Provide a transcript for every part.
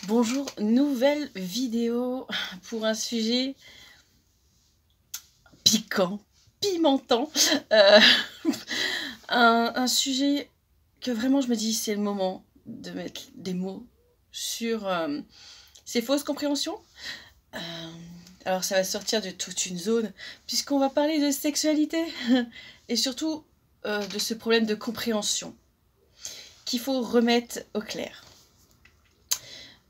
Bonjour, nouvelle vidéo pour un sujet piquant, pimentant, euh, un sujet que vraiment je me dis c'est le moment de mettre des mots sur ces fausses compréhensions. Euh, alors ça va sortir de toute une zone puisqu'on va parler de sexualité et surtout de ce problème de compréhension qu'il faut remettre au clair.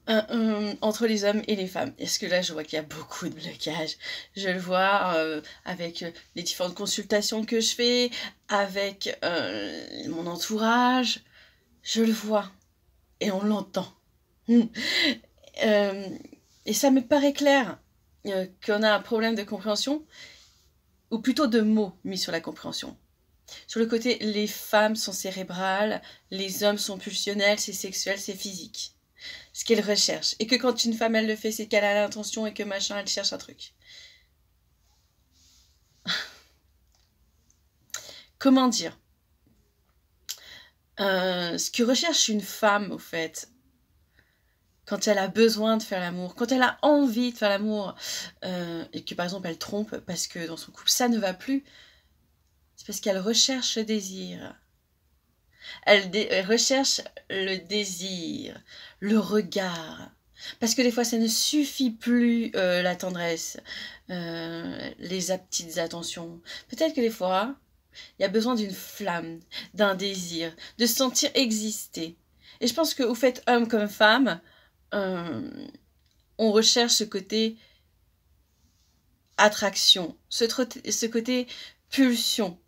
Entre les hommes et les femmes. Est-ce que là, je vois qu'il y a beaucoup de blocages. Je le vois avec les différentes consultations que je fais, avec mon entourage. Je le vois et on l'entend. Et ça me paraît clair qu'on a un problème de compréhension, ou plutôt de mots mis sur la compréhension. Sur le côté, les femmes sont cérébrales, les hommes sont pulsionnels, c'est sexuel, c'est physique. Ce qu'elle recherche. Et que quand une femme, elle le fait, c'est qu'elle a l'intention et que machin, elle cherche un truc. Comment dire ce que recherche une femme, au fait, quand elle a besoin de faire l'amour, quand elle a envie de faire l'amour, et que par exemple elle trompe parce que dans son couple ça ne va plus, c'est parce qu'elle recherche le désir. Elle recherche le désir, le regard. Parce que des fois, ça ne suffit plus la tendresse, les petites attentions. Peut-être que des fois, il y a besoin d'une flamme, d'un désir, de se sentir exister. Et je pense que vous faites homme comme femme, on recherche ce côté attraction, ce côté pulsion.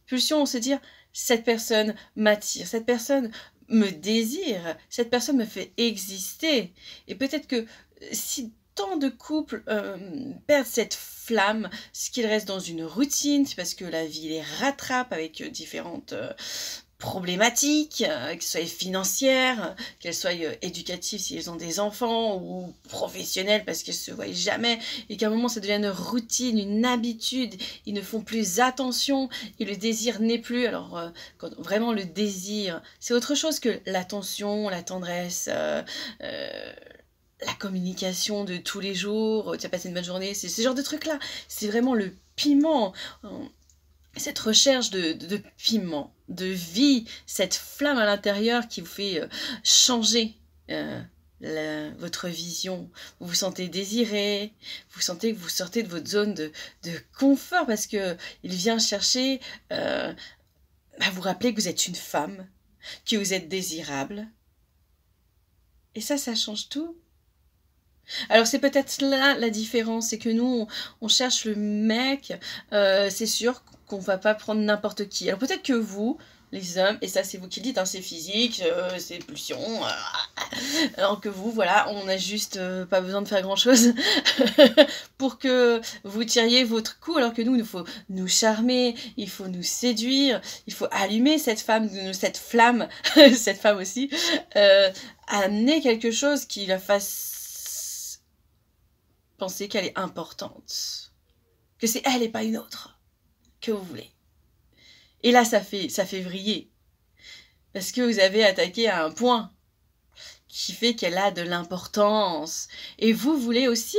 Pulsion, on se dit, cette personne m'attire, cette personne me désire, cette personne me fait exister. Et peut-être que si tant de couples perdent cette flamme, ce qu'ils restent dans une routine, c'est parce que la vie les rattrape avec différentes problématiques, qu'elles soient financières, qu'elles soient éducatives s'ils ont des enfants, ou professionnelles parce qu'ils ne se voient jamais, et qu'à un moment ça devient une routine, une habitude, ils ne font plus attention, et le désir n'est plus. Alors quand vraiment le désir, c'est autre chose que l'attention, la tendresse, la communication de tous les jours, tu as passé une bonne journée, c'est ce genre de trucs là, c'est vraiment le piment. Cette recherche de piment, de vie, cette flamme à l'intérieur qui vous fait changer votre vision. Vous vous sentez désiré, vous sentez que vous sortez de votre zone de confort parce qu'il vient chercher à vous rappeler que vous êtes une femme, que vous êtes désirable. Et ça change tout. Alors c'est peut-être là la différence, c'est que nous on cherche le mec, c'est sûr qu'on va pas prendre n'importe qui. Alors peut-être que vous, les hommes, et ça c'est vous qui le dites, hein, c'est physique, c'est pulsion, alors que vous, voilà, on n'a juste pas besoin de faire grand chose pour que vous tiriez votre coup, alors que nous, il faut nous charmer, il faut nous séduire, il faut allumer cette femme, cette flamme, cette femme aussi, amener quelque chose qui la fasse penser qu'elle est importante, que c'est elle et pas une autre que vous voulez. Et là, ça fait vriller, parce que vous avez attaqué à un point qui fait qu'elle a de l'importance. Et vous voulez aussi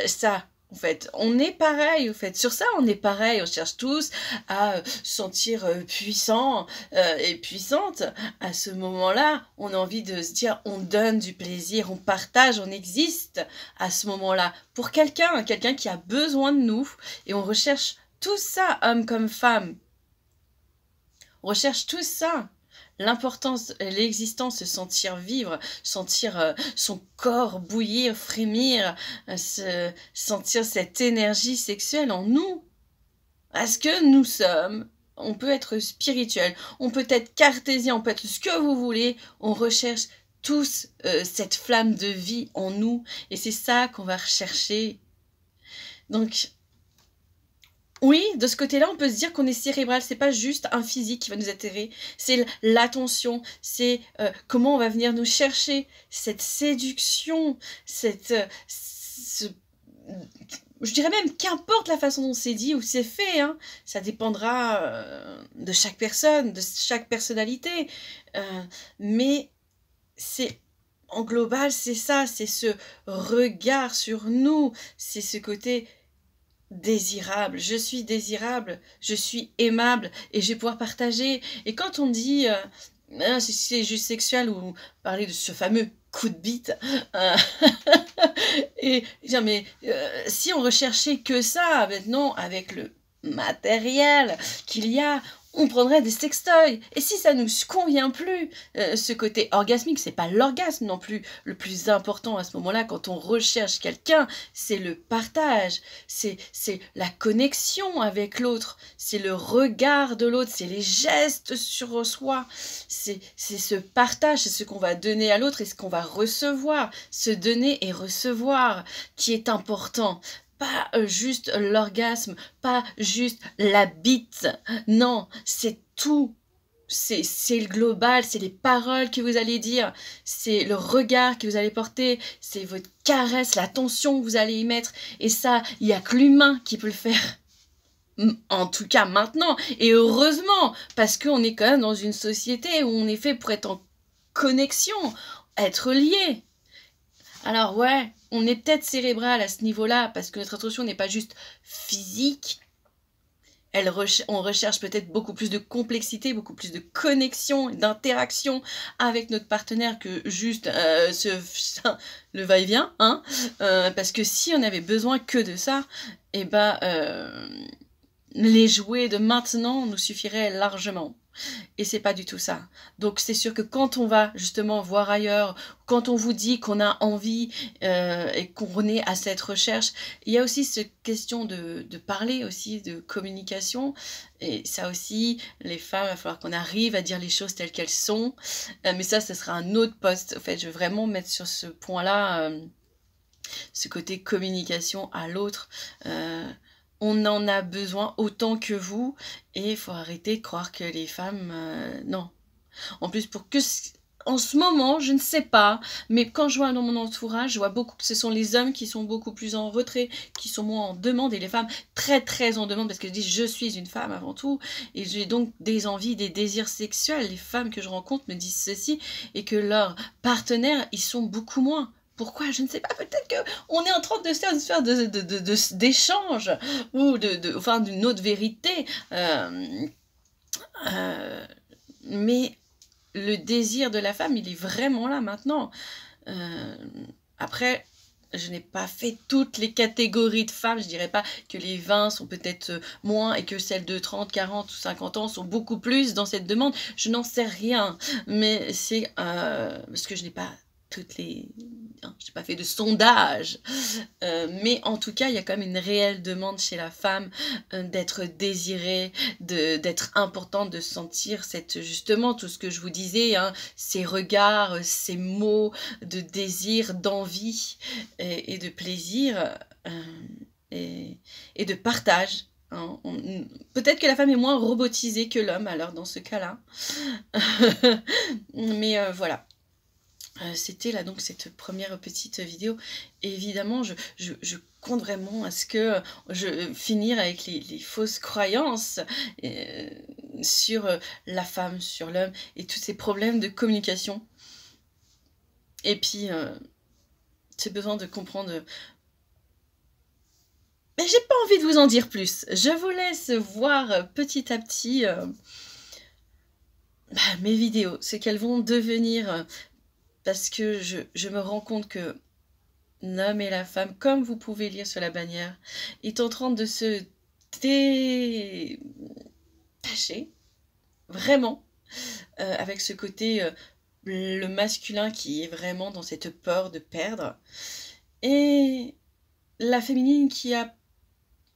ça. En fait, on est pareil, en fait. Sur ça, on est pareil. On cherche tous à se sentir puissant et puissante. À ce moment-là, on a envie de se dire, on donne du plaisir, on partage, on existe à ce moment-là. Pour quelqu'un qui a besoin de nous. Et on recherche tout ça, homme comme femme. On recherche tout ça. L'importance, l'existence, se sentir vivre, sentir son corps bouillir, frémir, sentir cette énergie sexuelle en nous. Parce que nous sommes, on peut être spirituel, on peut être cartésien, on peut être ce que vous voulez, on recherche tous cette flamme de vie en nous. Et c'est ça qu'on va rechercher. Donc, oui, de ce côté-là, on peut se dire qu'on est cérébral. C'est pas juste un physique qui va nous attirer. C'est l'attention. C'est comment on va venir nous chercher. Cette séduction. Je dirais même qu'importe la façon dont c'est dit ou c'est fait. Hein, ça dépendra de chaque personne, de chaque personnalité. Mais c'est en global, c'est ça, c'est ce regard sur nous, c'est ce côté désirable. Je suis désirable, je suis aimable et je vais pouvoir partager. Et quand on dit ah, c'est juste sexuel ou parler de ce fameux coup de bite, euh, et dire mais si on recherchait que ça, maintenant avec le matériel qu'il y a, on prendrait des sextoys. Et si ça nous convient plus, ce côté orgasmique, c'est pas l'orgasme non plus le plus important à ce moment-là quand on recherche quelqu'un, c'est le partage, c'est la connexion avec l'autre, c'est le regard de l'autre, c'est les gestes sur soi, c'est ce partage, c'est ce qu'on va donner à l'autre et ce qu'on va recevoir, se donner et recevoir qui est important. Pas juste l'orgasme, pas juste la bite. Non, c'est tout. C'est le global, c'est les paroles que vous allez dire, c'est le regard que vous allez porter, c'est votre caresse, l'attention que vous allez y mettre. Et ça, il n'y a que l'humain qui peut le faire. En tout cas maintenant. Et heureusement, parce qu'on est quand même dans une société où on est fait pour être en connexion, être lié. Alors ouais, on est peut-être cérébral à ce niveau-là, parce que notre attention n'est pas juste physique. On recherche peut-être beaucoup plus de complexité, beaucoup plus de connexion, d'interaction avec notre partenaire que juste le va-et-vient. Hein, parce que si on avait besoin que de ça, eh ben, les jouets de maintenant nous suffiraient largement. Et c'est pas du tout ça. Donc c'est sûr que quand on va justement voir ailleurs, quand on vous dit qu'on a envie et qu'on est à cette recherche, il y a aussi cette question de parler aussi, de communication. Et ça aussi, les femmes, il va falloir qu'on arrive à dire les choses telles qu'elles sont. Mais ça, ce sera un autre post. En fait, je vais vraiment mettre sur ce point-là, ce côté communication à l'autre. On en a besoin autant que vous et il faut arrêter de croire que les femmes... non. En plus, en ce moment, je ne sais pas, mais quand je vois dans mon entourage, je vois beaucoup que ce sont les hommes qui sont beaucoup plus en retrait, qui sont moins en demande, et les femmes très très en demande, parce qu'elles disent je suis une femme avant tout, et j'ai donc des envies, des désirs sexuels. Les femmes que je rencontre me disent ceci, et que leurs partenaires, ils sont beaucoup moins. Pourquoi? Je ne sais pas, peut-être qu'on est en train de faire une sphère d'échange ou enfin, d'une autre vérité. Mais le désir de la femme, il est vraiment là maintenant. Après, je n'ai pas fait toutes les catégories de femmes. Je dirais pas que les 20 sont peut-être moins et que celles de 30, 40 ou 50 ans sont beaucoup plus dans cette demande. Je n'en sais rien. Mais c'est parce que je n'ai pas toutes les... je n'ai pas fait de sondage, mais en tout cas, il y a quand même une réelle demande chez la femme d'être désirée, d'être importante, de sentir justement tout ce que je vous disais, hein, ces regards, ces mots de désir, d'envie et de plaisir et de partage. Hein. Peut-être que la femme est moins robotisée que l'homme, alors dans ce cas-là. Mais voilà. C'était là donc cette première petite vidéo. Et évidemment, je compte vraiment à ce que je finir avec les fausses croyances sur la femme, sur l'homme et tous ces problèmes de communication. Et puis, j'ai besoin de comprendre. Mais j'ai pas envie de vous en dire plus. Je vous laisse voir petit à petit mes vidéos, ce qu'elles vont devenir. Parce que je me rends compte que l'homme et la femme, comme vous pouvez lire sur la bannière, est en train de se détacher, vraiment, avec ce côté, le masculin qui est vraiment dans cette peur de perdre, et la féminine qui a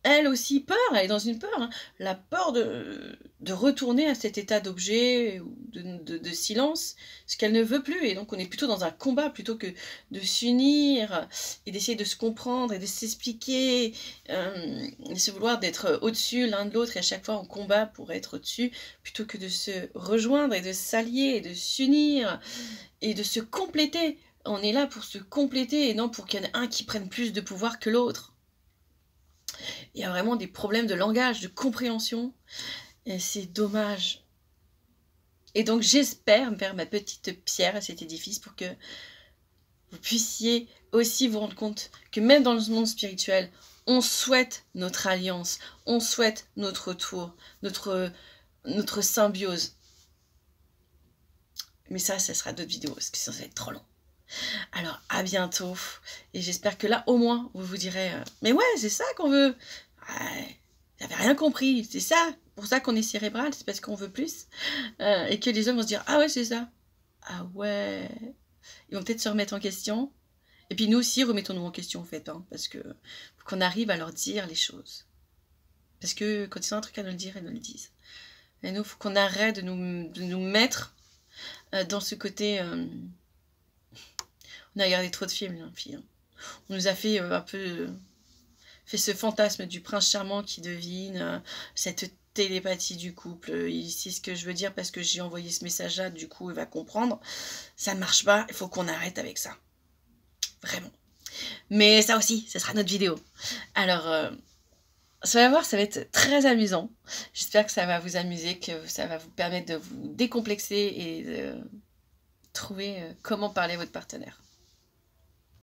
elle aussi peur, elle est dans une peur, hein, la peur de retourner à cet état d'objet ou de silence, ce qu'elle ne veut plus. Et donc on est plutôt dans un combat plutôt que de s'unir et d'essayer de se comprendre et de s'expliquer, de se vouloir d'être au-dessus l'un de l'autre et à chaque fois on combat pour être au-dessus, plutôt que de se rejoindre et de s'allier et de s'unir et de se compléter. On est là pour se compléter et non pour qu'il y en ait un qui prenne plus de pouvoir que l'autre. Il y a vraiment des problèmes de langage, de compréhension, et c'est dommage. Et donc j'espère faire ma petite pierre à cet édifice pour que vous puissiez aussi vous rendre compte que même dans le monde spirituel, on souhaite notre alliance, on souhaite notre retour, notre symbiose. Mais ça sera d'autres vidéos, parce que ça va être trop long. Alors, à bientôt. Et j'espère que là, au moins, vous vous direz mais ouais, c'est ça qu'on veut. J'avais rien compris. C'est ça. Pour ça qu'on est cérébral. C'est parce qu'on veut plus. Et que les hommes vont se dire ah ouais, c'est ça. Ah ouais. Ils vont peut-être se remettre en question. Et puis nous aussi, remettons-nous en question, en fait. Hein, parce que faut qu'on arrive à leur dire les choses. Parce que quand ils ont un truc à nous le dire, ils nous le disent. Et nous, il faut qu'on arrête de nous mettre dans ce côté... on a regardé trop de films, hein, fille. Hein. On nous a fait un peu... fait ce fantasme du prince charmant qui devine, cette télépathie du couple. Il sait ce que je veux dire parce que j'ai envoyé ce message-là, du coup, il va comprendre. Ça ne marche pas, il faut qu'on arrête avec ça. Vraiment. Mais ça aussi, ce sera notre vidéo. Alors... ça va voir, ça va être très amusant. J'espère que ça va vous amuser, que ça va vous permettre de vous décomplexer et de trouver comment parler à votre partenaire.